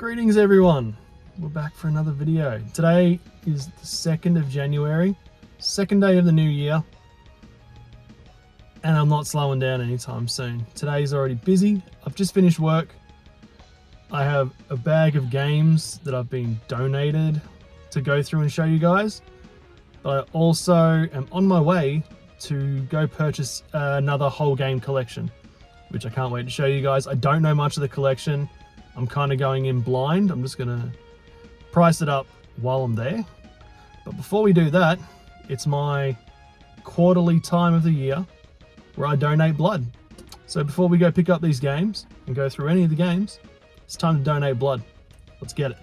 Greetings everyone, we're back for another video. Today is the 2nd of January, second day of the new year, and I'm not slowing down anytime soon. Today's already busy. I've just finished work. I have a bag of games that I've been donated to go through and show you guys, but I also am on my way to go purchase another whole game collection, which I can't wait to show you guys. I don't know much of the collection. I'm kind of going in blind. I'm just gonna price it up while I'm there. But before we do that, it's my quarterly time of the year where I donate blood. So before we go pick up these games and go through any of the games, it's time to donate blood. Let's get it.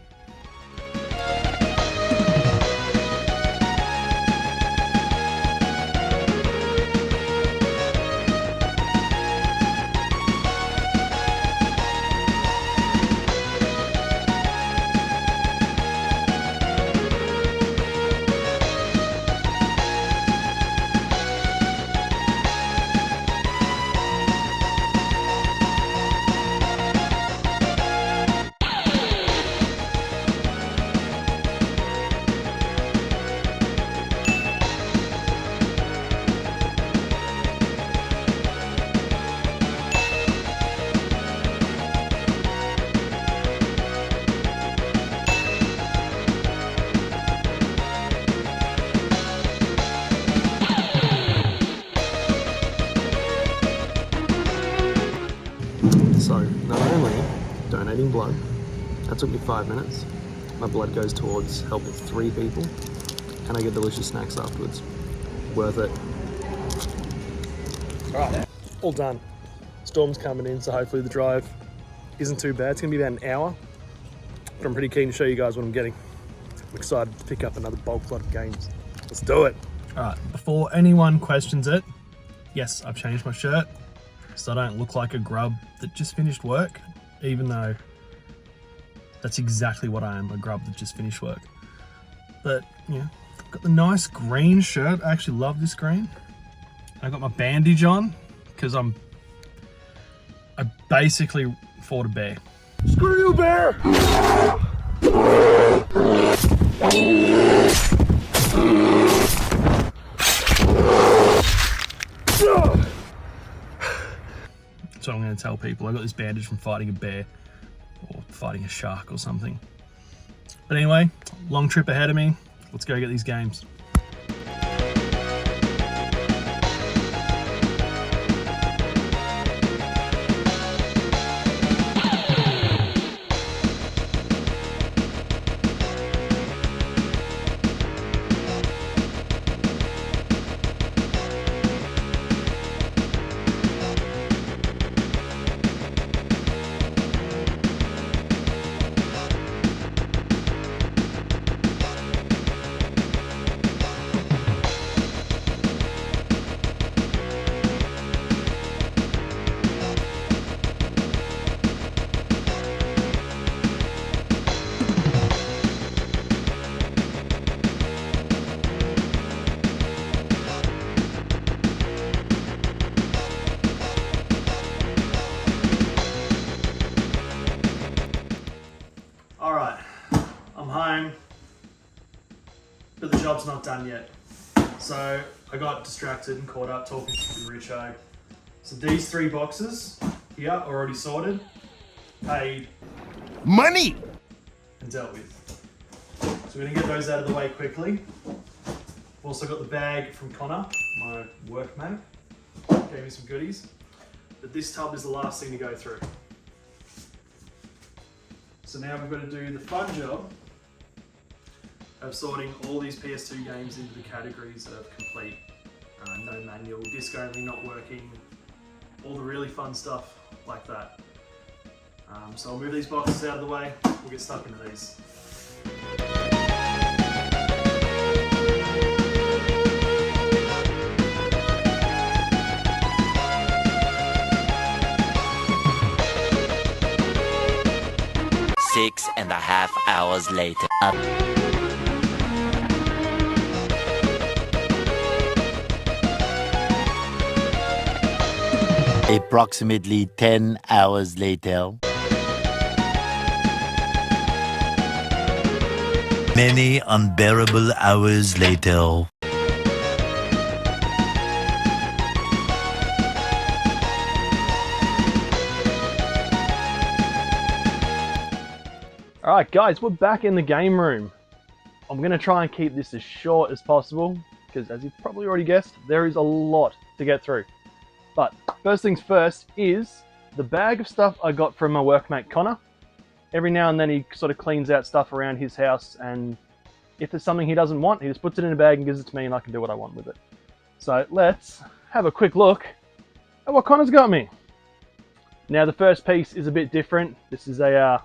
So, not only donating blood, that took me 5 minutes. My blood goes towards helping 3 people, and I get delicious snacks afterwards. Worth it. Alright, all done. Storm's coming in, so hopefully the drive isn't too bad. It's gonna be about an hour, but I'm pretty keen to show you guys what I'm getting. I'm excited to pick up another bulk lot of games. Let's do it. Alright, before anyone questions it, yes, I've changed my shirt, so I don't look like a grub that just finished work, even though that's exactly what I am, a grub that just finished work. But yeah, I've got the nice green shirt. I actually love this green. I got my bandage on because I basically fought a bear. Screw you, bear! That's what I'm going to tell people. I got this bandage from fighting a bear or fighting a shark or something. But anyway, long trip ahead of me. Let's go get these games. Alright, I'm home, but the job's not done yet. So I got distracted and caught up talking to Richo. So these 3 boxes here are already sorted, paid, money, and dealt with. So we're gonna get those out of the way quickly. I've also got the bag from Connor, my workmate. Gave me some goodies. But this tub is the last thing to go through. So now we've got to do the fun job of sorting all these PS2 games into the categories of complete, no manual, disc only, not working, all the really fun stuff like that. So I'll move these boxes out of the way, we'll get stuck into these. Six and a half hours later. Approximately 10 hours later. Many unbearable hours later. Alright guys, we're back in the game room. I'm going to try and keep this as short as possible, because as you've probably already guessed, there is a lot to get through. But first things first is the bag of stuff I got from my workmate Connor. Every now and then he sort of cleans out stuff around his house, and if there's something he doesn't want, he just puts it in a bag and gives it to me and I can do what I want with it. So let's have a quick look at what Connor's got me. Now the first piece is a bit different. This is a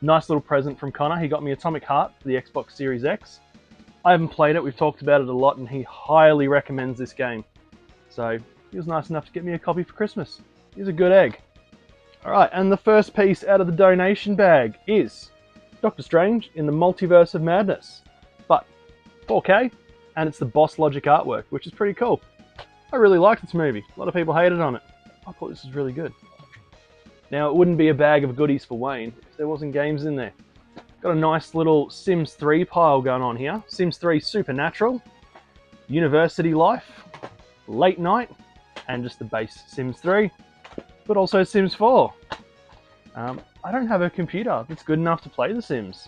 nice little present from Connor. He got me Atomic Heart for the Xbox Series X. I haven't played it, we've talked about it a lot, and he highly recommends this game. So he was nice enough to get me a copy for Christmas. He's a good egg. Alright, and the first piece out of the donation bag is Doctor Strange in the Multiverse of Madness. But 4K, and it's the Boss Logic artwork, which is pretty cool. I really liked this movie. A lot of people hated on it. I thought this was really good. Now, it wouldn't be a bag of goodies for Wayne if there wasn't games in there. Got a nice little Sims 3 pile going on here. Sims 3 Supernatural, University Life, Late Night, and just the base Sims 3, but also Sims 4. I don't have a computer that's good enough to play The Sims.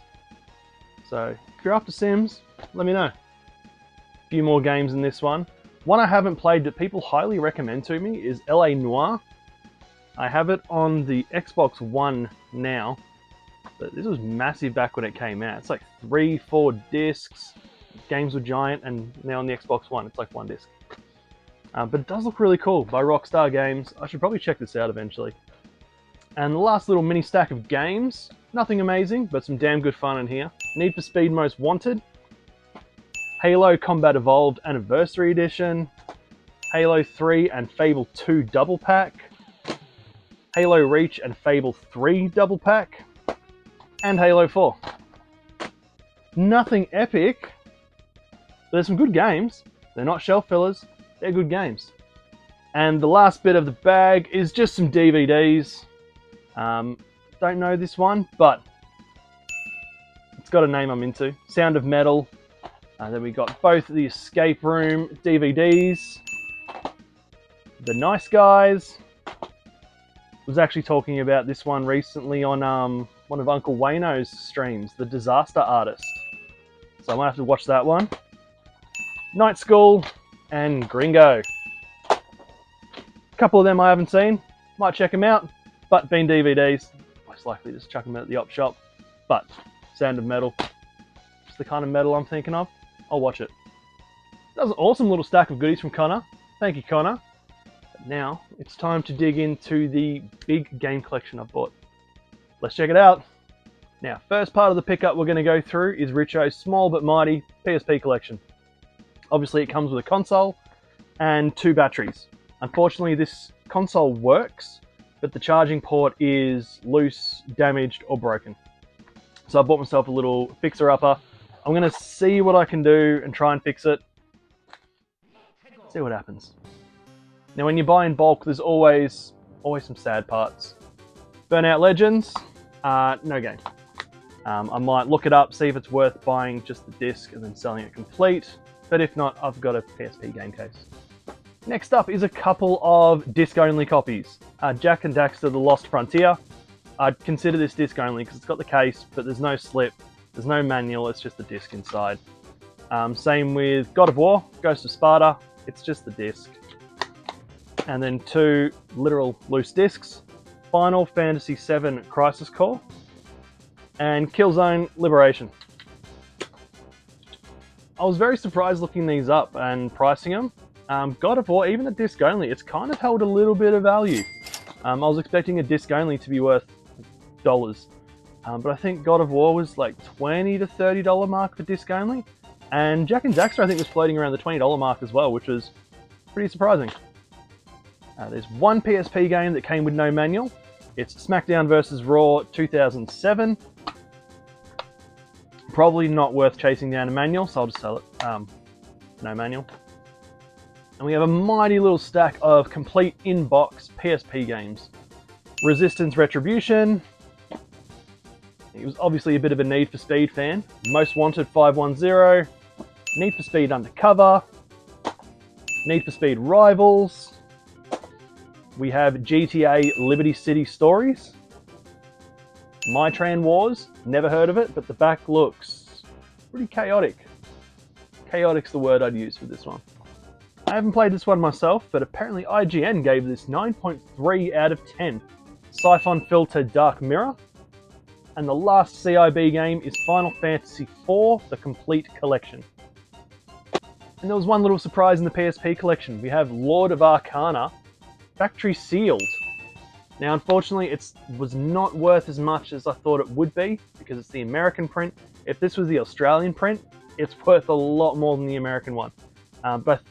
So, if you're after Sims, let me know. A few more games in this one. One I haven't played that people highly recommend to me is LA Noire. I have it on the Xbox One now, but this was massive back when it came out. It's like 3-4 discs, games were giant, and now on the Xbox One it's like one disc. But it does look really cool, by Rockstar Games. I should probably check this out eventually. And the last little mini stack of games, nothing amazing, but some damn good fun in here. Need for Speed Most Wanted, Halo Combat Evolved Anniversary Edition, Halo 3 and Fable 2 Double Pack, Halo Reach and Fable 3 Double Pack, and Halo 4. Nothing epic, but there's some good games. They're not shelf fillers, they're good games. And the last bit of the bag is just some DVDs. Don't know this one, but it's got a name I'm into. Sound of Metal. Then we got both the Escape Room DVDs. The Nice Guys. Was actually talking about this one recently on one of Uncle Wayno's streams, The Disaster Artist. So I might have to watch that one. Night School and Gringo. A couple of them I haven't seen. Might check them out, but being DVDs, most likely just chuck them at the op shop. But Sound of Metal, just the kind of metal I'm thinking of. I'll watch it. That was an awesome little stack of goodies from Connor. Thank you, Connor. Now, it's time to dig into the big game collection I've bought. Let's check it out. Now, first part of the pickup we're going to go through is Richo's small but mighty PSP collection. Obviously, it comes with a console and 2 batteries. Unfortunately, this console works, but the charging port is loose, damaged, or broken. So I bought myself a little fixer-upper. I'm going to see what I can do and try and fix it. See what happens. Now, when you buy in bulk, there's always some sad parts. Burnout Legends, no game. I might look it up, see if it's worth buying just the disc and then selling it complete. But if not, I've got a PSP game case. Next up is a couple of disc-only copies. Jak and Daxter: The Lost Frontier. I'd consider this disc-only because it's got the case, but there's no slip, there's no manual, it's just the disc inside. Same with God of War, Ghost of Sparta, it's just the disc. And then 2 literal loose discs, Final Fantasy VII Crisis Core, and Killzone Liberation. I was very surprised looking these up and pricing them. God of War, even the disc only, it's kind of held a little bit of value. I was expecting a disc only to be worth dollars, but I think God of War was like $20 to $30 mark for disc only, and Jak and Daxter I think was floating around the $20 mark as well, which was pretty surprising. There's one PSP game that came with no manual. It's SmackDown vs. Raw 2007. Probably not worth chasing down a manual, so I'll just sell it. No manual. And we have a mighty little stack of complete in-box PSP games. Resistance Retribution. He was obviously a bit of a Need for Speed fan. Most Wanted 510, Need for Speed Undercover, Need for Speed Rivals. We have GTA Liberty City Stories. Mytran Wars, never heard of it, but the back looks pretty chaotic. Chaotic's the word I'd use for this one. I haven't played this one myself, but apparently IGN gave this 9.3 out of 10. Siphon Filter Dark Mirror. And the last CIB game is Final Fantasy IV, The Complete Collection. And there was one little surprise in the PSP collection. We have Lord of Arcana, factory sealed. Now, unfortunately, it was not worth as much as I thought it would be, because it's the American print. If this was the Australian print, it's worth a lot more than the American one. But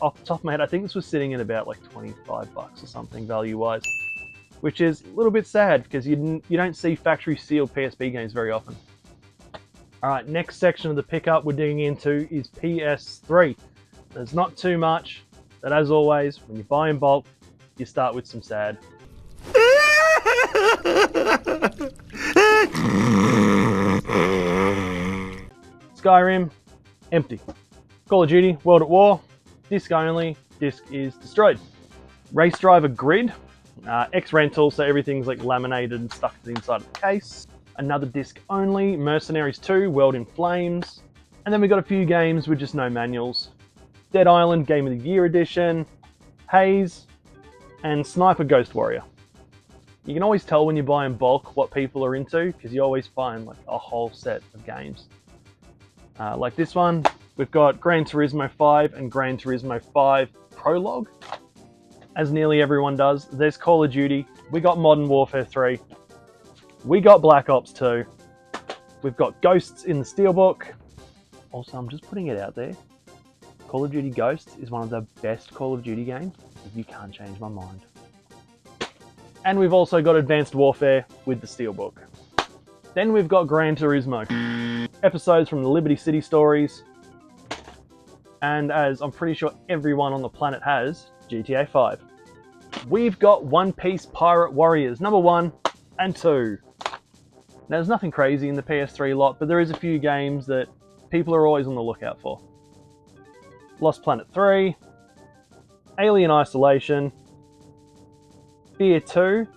off the top of my head, I think this was sitting at about like 25 bucks or something value-wise, which is a little bit sad because you don't see factory sealed PSP games very often. All right, next section of the pickup we're digging into is PS3. There's not too much, but as always, when you buy in bulk, you start with some sad. Skyrim, empty. Call of Duty, World at War, disc only, disc is destroyed. Race Driver Grid, X-Rental, so everything's like laminated and stuck to the inside of the case. Another disc only, Mercenaries 2, World in Flames. And then we got a few games with just no manuals. Dead Island Game of the Year Edition, Haze, and Sniper Ghost Warrior. You can always tell when you buy in bulk what people are into, because you always find like a whole set of games. Like this one, we've got Gran Turismo 5 and Gran Turismo 5 Prologue. As nearly everyone does. There's Call of Duty, we got Modern Warfare 3, we got Black Ops 2, we've got Ghosts in the Steelbook. Also, I'm just putting it out there, Call of Duty Ghosts is one of the best Call of Duty games. You can't change my mind. And we've also got Advanced Warfare with the Steelbook. Then we've got Gran Turismo, episodes from the Liberty City Stories, and as I'm pretty sure everyone on the planet has, GTA 5. We've got One Piece Pirate Warriors, number 1 and 2. Now, there's nothing crazy in the PS3 lot, but there is a few games that people are always on the lookout for. Lost Planet 3, Alien Isolation, Fear 2,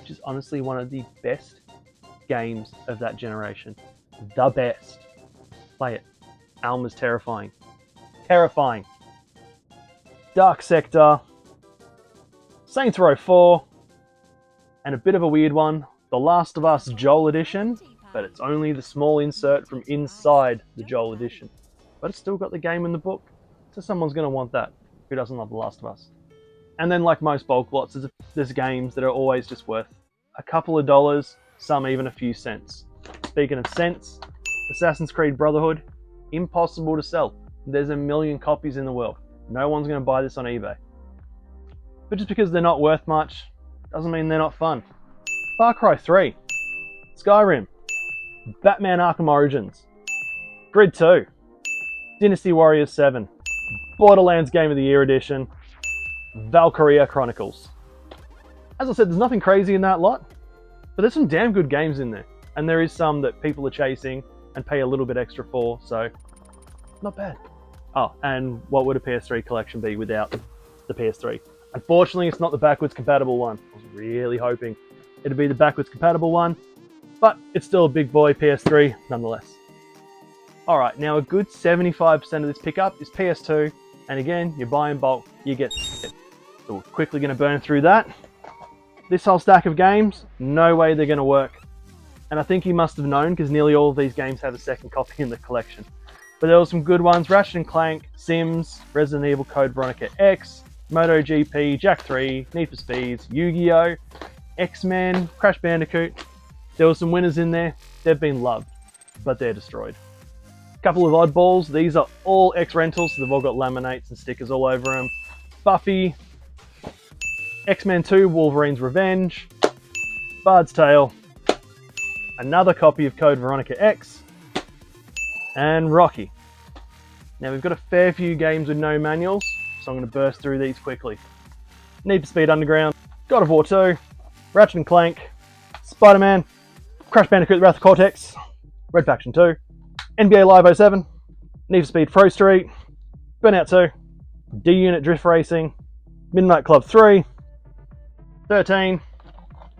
which is honestly one of the best games of that generation. The best. Play it. Alma's terrifying. Terrifying. Dark Sector, Saints Row 4, and a bit of a weird one, The Last of Us Joel Edition, but it's only the small insert from inside the Joel Edition. But it's still got the game in the book, so someone's going to want that who doesn't love The Last of Us. And then, like most bulk lots, there's games that are always just worth a couple of dollars, some even a few cents. Speaking of cents, Assassin's Creed Brotherhood, impossible to sell. There's a million copies in the world. No one's going to buy this on eBay. But just because they're not worth much, doesn't mean they're not fun. Far Cry 3, Skyrim, Batman Arkham Origins, Grid 2, Dynasty Warriors 7, Borderlands Game of the Year Edition, Valkyria Chronicles. As I said, there's nothing crazy in that lot, but there's some damn good games in there. And there is some that people are chasing and pay a little bit extra for, so not bad. Oh, and what would a PS3 collection be without the PS3? Unfortunately, it's not the backwards compatible one. I was really hoping it'd be the backwards compatible one, but it's still a big boy PS3 nonetheless. Alright, now a good 75% of this pickup is PS2, and again, you buy in bulk, you get it. So we're quickly going to burn through that. This whole stack of games, no way they're going to work. And I think you must have known, because nearly all of these games have a second copy in the collection. But there were some good ones: Ratchet & Clank, Sims, Resident Evil Code Veronica X, MotoGP, Jak 3, Need for Speeds, Yu-Gi-Oh!, X-Men, Crash Bandicoot. There were some winners in there. They've been loved, but they're destroyed. A couple of oddballs. These are all X-Rentals, so they've all got laminates and stickers all over them. Buffy, X-Men 2, Wolverine's Revenge, Bard's Tale, another copy of Code Veronica X, and Rocky. Now we've got a fair few games with no manuals, so I'm going to burst through these quickly. Need for Speed Underground, God of War 2, Ratchet & Clank, Spider-Man, Crash Bandicoot: Wrath of Cortex, Red Faction 2, NBA Live 07, Need for Speed Pro Street, Burnout 2, D-Unit Drift Racing, Midnight Club 3, 13,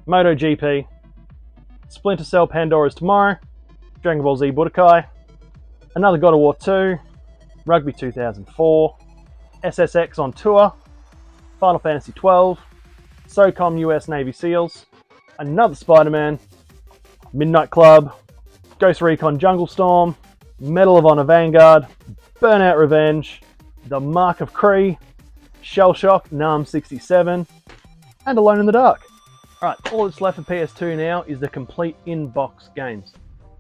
MotoGP, Splinter Cell Pandora's Tomorrow, Dragon Ball Z Budokai, another God of War 2, Rugby 2004, SSX on Tour, Final Fantasy 12, SOCOM US Navy SEALs, another Spider-Man, Midnight Club, Ghost Recon Jungle Storm, Medal of Honor Vanguard, Burnout Revenge, The Mark of Kree, Shell Shock NARM 67, and Alone in the Dark. Alright, all that's left for PS2 now is the complete in-box games.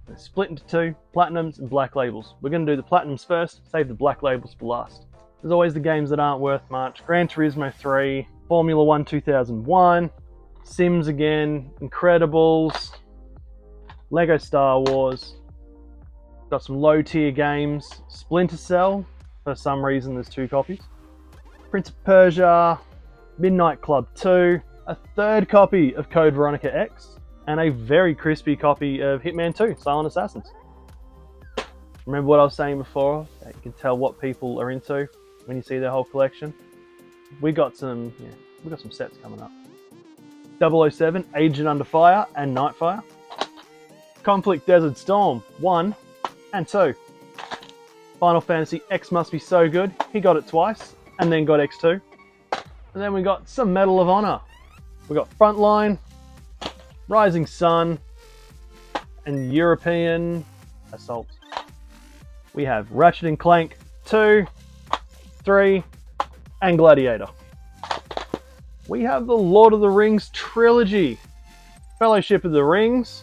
They're split into two, Platinums and Black Labels. We're going to do the Platinums first, save the Black Labels for last. There's always the games that aren't worth much. Gran Turismo 3, Formula 1 2001, Sims again, Incredibles, Lego Star Wars. Got some low tier games. Splinter Cell, for some reason there's 2 copies. Prince of Persia, Midnight Club 2, a 3rd copy of Code Veronica X, and a very crispy copy of Hitman 2, Silent Assassins. Remember what I was saying before? You can tell what people are into when you see their whole collection. We got some sets coming up. 007, Agent Under Fire and Nightfire. Conflict Desert Storm 1 and 2. Final Fantasy X Must Be So Good. He got it twice and then got X2. And then we got some Medal of Honor. We got Frontline, Rising Sun, and European Assault. We have Ratchet and Clank 2, 3, and Gladiator. We have the Lord of the Rings trilogy. Fellowship of the Rings,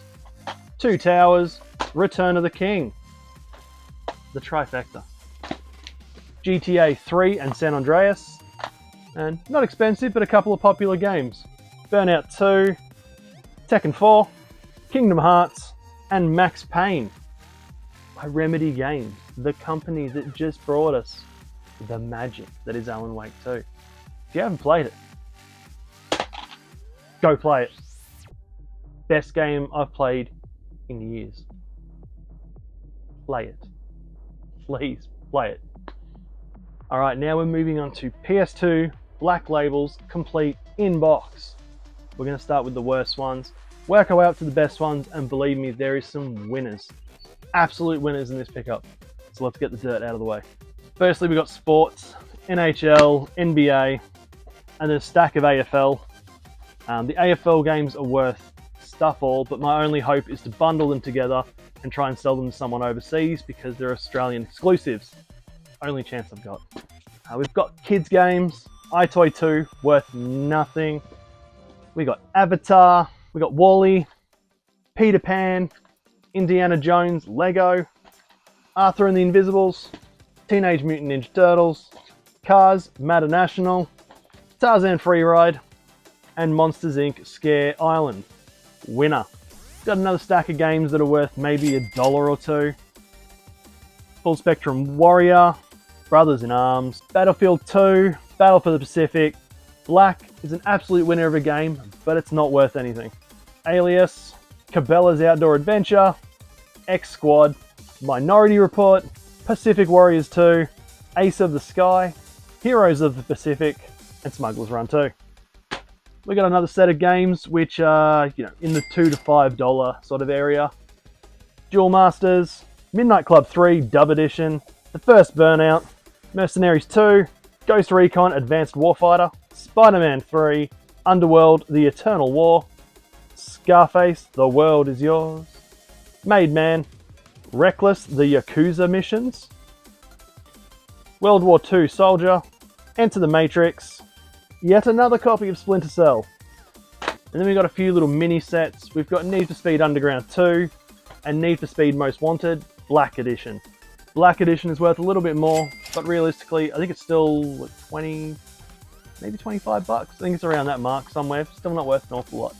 Two Towers, Return of the King. The trifecta. GTA 3 and San Andreas. And not expensive, but a couple of popular games. Burnout 2, Tekken 4, Kingdom Hearts, and Max Payne by Remedy Games, the company that just brought us the magic that is Alan Wake 2. If you haven't played it, go play it. Best game I've played in years. Play it. Please, play it. Alright, now we're moving on to PS2 Black Labels complete in box. We're going to start with the worst ones, work our way up to the best ones, and believe me, there is some winners. Absolute winners in this pickup. So let's get the dirt out of the way. Firstly, we got sports, NHL, NBA, and then a stack of AFL. The AFL games are worth stuff all, but my only hope is to bundle them together and try and sell them to someone overseas because they're Australian exclusives. Only chance I've got. We've got kids games, iToy 2, worth nothing. We got Avatar, we got Wall-E, Peter Pan, Indiana Jones, Lego, Arthur and the Invisibles, Teenage Mutant Ninja Turtles, Cars, Matter National, Tarzan Freeride, and Monsters Inc. Scare Island. Winner. Got another stack of games that are worth maybe $1 or $2. Full Spectrum Warrior, Brothers in Arms, Battlefield 2, Battle for the Pacific. Black is an absolute winner of a game, but it's not worth anything. Alias, Cabela's Outdoor Adventure, X Squad, Minority Report, Pacific Warriors 2, Ace of the Sky, Heroes of the Pacific, and Smuggler's Run 2. We got another set of games which are, in the $2 to $5 sort of area. Duel Masters, Midnight Club 3 Dub Edition, The First Burnout, Mercenaries 2, Ghost Recon Advanced Warfighter, Spider-Man 3, Underworld The Eternal War, Scarface The World Is Yours, Made Man, Reckless The Yakuza Missions, World War II Soldier, Enter the Matrix, yet another copy of Splinter Cell. And then we've got a few little mini sets. We've got Need for Speed Underground 2 and Need for Speed Most Wanted Black Edition. Black Edition is worth a little bit more, but realistically, I think it's still 20, maybe 25 bucks. I think it's around that mark somewhere. Still not worth an awful lot.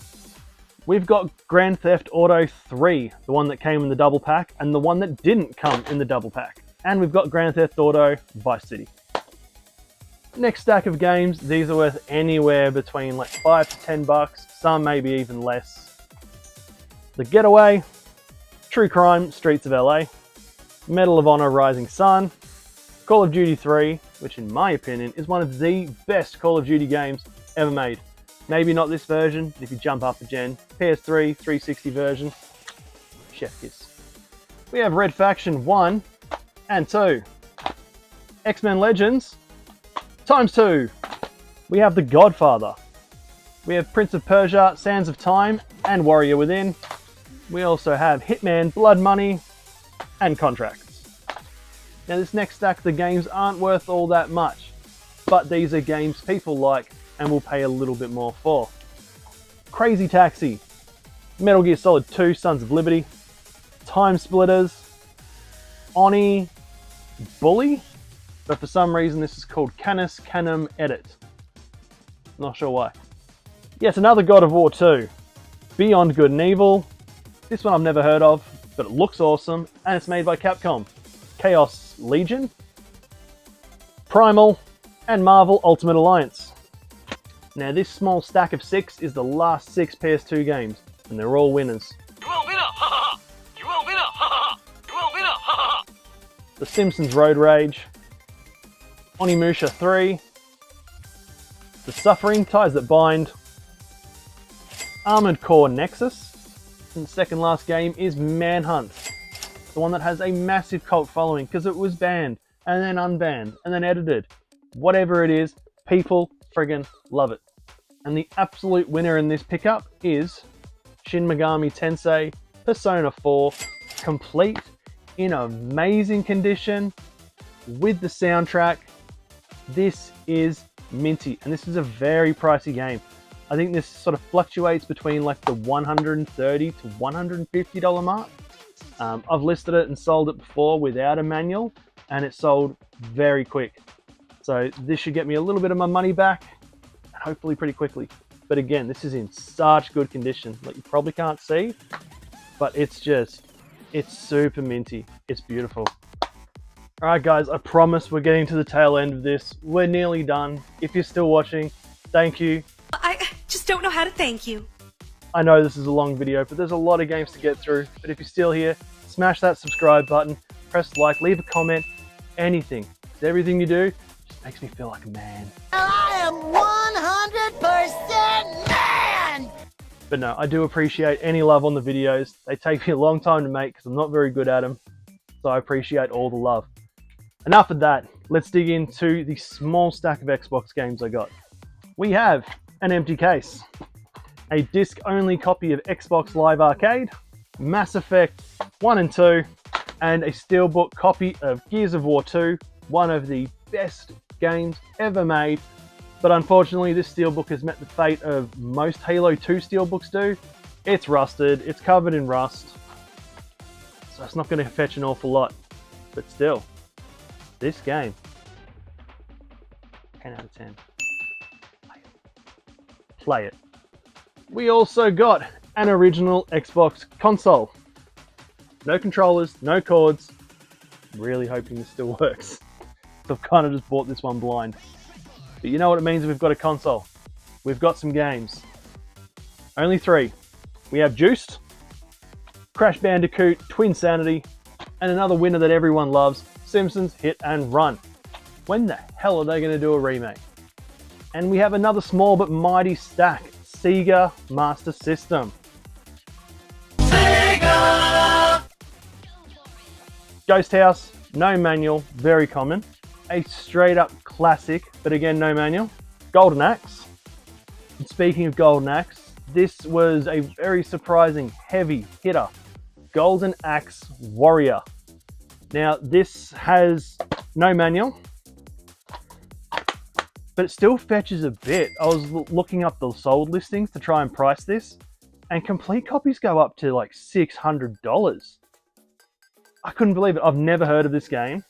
We've got Grand Theft Auto 3, the one that came in the double pack, and the one that didn't come in the double pack. And we've got Grand Theft Auto Vice City. Next stack of games, these are worth anywhere between like 5 to 10 bucks, some maybe even less. The Getaway, True Crime, Streets of LA, Medal of Honor, Rising Sun, Call of Duty 3, which in my opinion is one of the best Call of Duty games ever made. Maybe not this version, if you jump up a gen, PS3, 360 version, chef kiss. We have Red Faction 1 and 2, X-Men Legends ×2. We have The Godfather. We have Prince of Persia, Sands of Time, and Warrior Within. We also have Hitman, Blood Money, and Contracts. Now this next stack of the games aren't worth all that much, but these are games people like and will pay a little bit more for. Crazy Taxi, Metal Gear Solid 2, Sons of Liberty, Time Splitters, Oni, Bully, but for some reason this is called Canis Canem Edit. Not sure why. Yes, another God of War 2, Beyond Good and Evil. This one I've never heard of, but it looks awesome, and it's made by Capcom. Chaos Legion, Primal, and Marvel Ultimate Alliance. Now this small stack of 6 is the last 6 PS2 games, and they're all winners. You will win, ha ha! You will win, ha ha! You will win, ha ha! The Simpsons Road Rage, Onimusha 3, The Suffering, Ties That Bind, Armored Core Nexus, and the second last game is Manhunt, the one that has a massive cult following because it was banned, and then unbanned, and then edited. Whatever it is, people friggin' love it. And the absolute winner in this pickup is Shin Megami Tensei Persona 4, complete, in amazing condition, with the soundtrack. This is minty, and this is a very pricey game. I think this sort of fluctuates between like the $130 to $150 mark. I've listed it and sold it before without a manual, and it sold very quick. So this should get me a little bit of my money back, and hopefully pretty quickly. But again, this is in such good condition. Like you probably can't see, but it's super minty. It's beautiful. All right, guys, I promise we're getting to the tail end of this. We're nearly done. If you're still watching, thank you. I just don't know how to thank you. I know this is a long video, but there's a lot of games to get through. But if you're still here, smash that subscribe button, press like, leave a comment, anything. Because everything you do just makes me feel like a man. I am 100% man! But no, I do appreciate any love on the videos. They take me a long time to make because I'm not very good at them. So I appreciate all the love. Enough of that. Let's dig into the small stack of Xbox games I got. We have an empty case, a disc-only copy of Xbox Live Arcade, Mass Effect 1 and 2, and a steelbook copy of Gears of War 2, one of the best games ever made. But unfortunately, this steelbook has met the fate of most Halo 2 steelbooks do. It's rusted, it's covered in rust, so it's not going to fetch an awful lot. But still, this game, 10 out of 10. Play it. We also got an original Xbox console. No controllers, no cords. Really hoping this still works. So I've kind of just bought this one blind. But you know what it means if we've got a console. We've got some games. Only 3. We have Juiced, Crash Bandicoot, Twin Sanity, and another winner that everyone loves, Simpsons Hit and Run. When the hell are they going to do a remake? And we have another small but mighty stack, Sega Master System. Sega! Ghost House, no manual, very common. A straight up classic, but again, no manual. Golden Axe. And speaking of Golden Axe, this was a very surprising heavy hitter. Golden Axe Warrior. Now, this has no manual, but it still fetches a bit. I was looking up the sold listings to try and price this, and complete copies go up to like $600. I couldn't believe it. I've never heard of this game,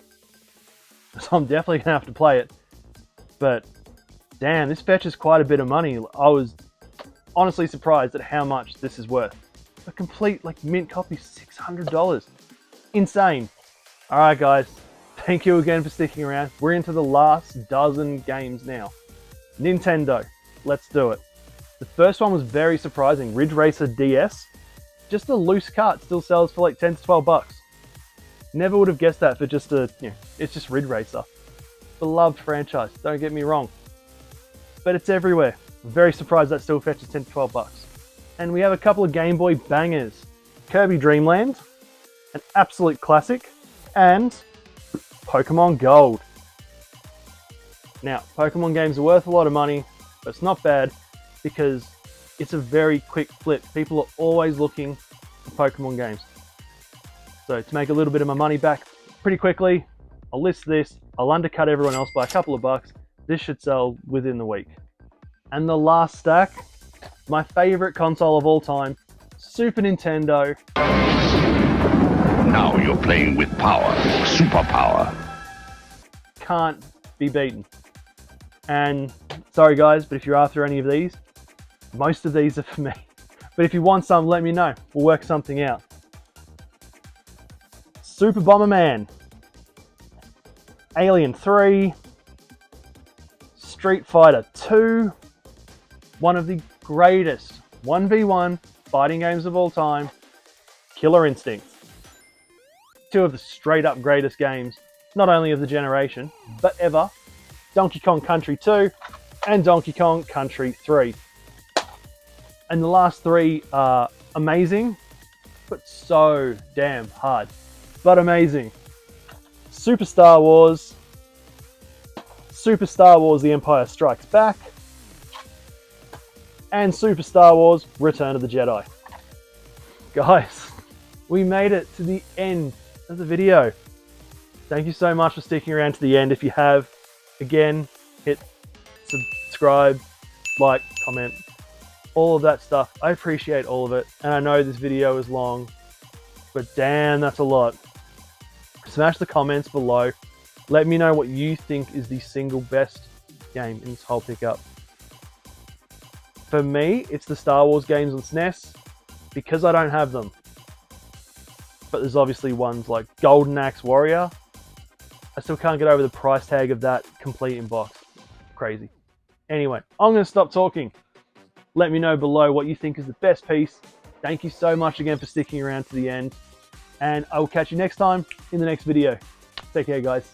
so I'm definitely gonna have to play it. But damn, this fetches quite a bit of money. I was honestly surprised at how much this is worth. A complete like mint copy, $600. Insane. All right, guys. Thank you again for sticking around. We're into the last dozen games now. Nintendo, let's do it. The first one was very surprising, Ridge Racer DS. just a loose cart still sells for like 10 to 12 bucks. Never would have guessed that for just a, it's just Ridge Racer. Beloved franchise, don't get me wrong. But it's everywhere. I'm very surprised that still fetches 10 to 12 bucks. And we have a couple of Game Boy bangers. Kirby Dream Land, an absolute classic, and Pokemon Gold. Now, Pokemon games are worth a lot of money, but it's not bad because it's a very quick flip. People are always looking for Pokemon games. So to make a little bit of my money back pretty quickly, I'll list this, I'll undercut everyone else by a couple of bucks. This should sell within the week. And the last stack, my favorite console of all time, Super Nintendo. Now you're playing with power, superpower. Can't be beaten. And sorry guys, but if you're after any of these, most of these are for me. But if you want some, let me know. We'll work something out. Super Bomberman, Alien 3, Street Fighter 2, one of the greatest 1v1 fighting games of all time, Killer Instinct. Two of the straight up greatest games, not only of the generation, but ever. Donkey Kong Country 2 and Donkey Kong Country 3. And the last three are amazing, but so damn hard. But amazing. Super Star Wars, The Empire Strikes Back, and Super Star Wars Return of the Jedi. Guys, we made it to the end of the video. Thank you so much for sticking around to the end. If you have, again, hit subscribe, like, comment, all of that stuff. I appreciate all of it. And I know this video is long, but damn, that's a lot. Smash the comments below. Let me know what you think is the single best game in this whole pickup. For me, it's the Star Wars games on SNES because I don't have them. But there's obviously ones like Golden Axe Warrior. I still can't get over the price tag of that complete in box. Crazy. Anyway, I'm going to stop talking. Let me know below what you think is the best piece. Thank you so much again for sticking around to the end. And I will catch you next time in the next video. Take care, guys.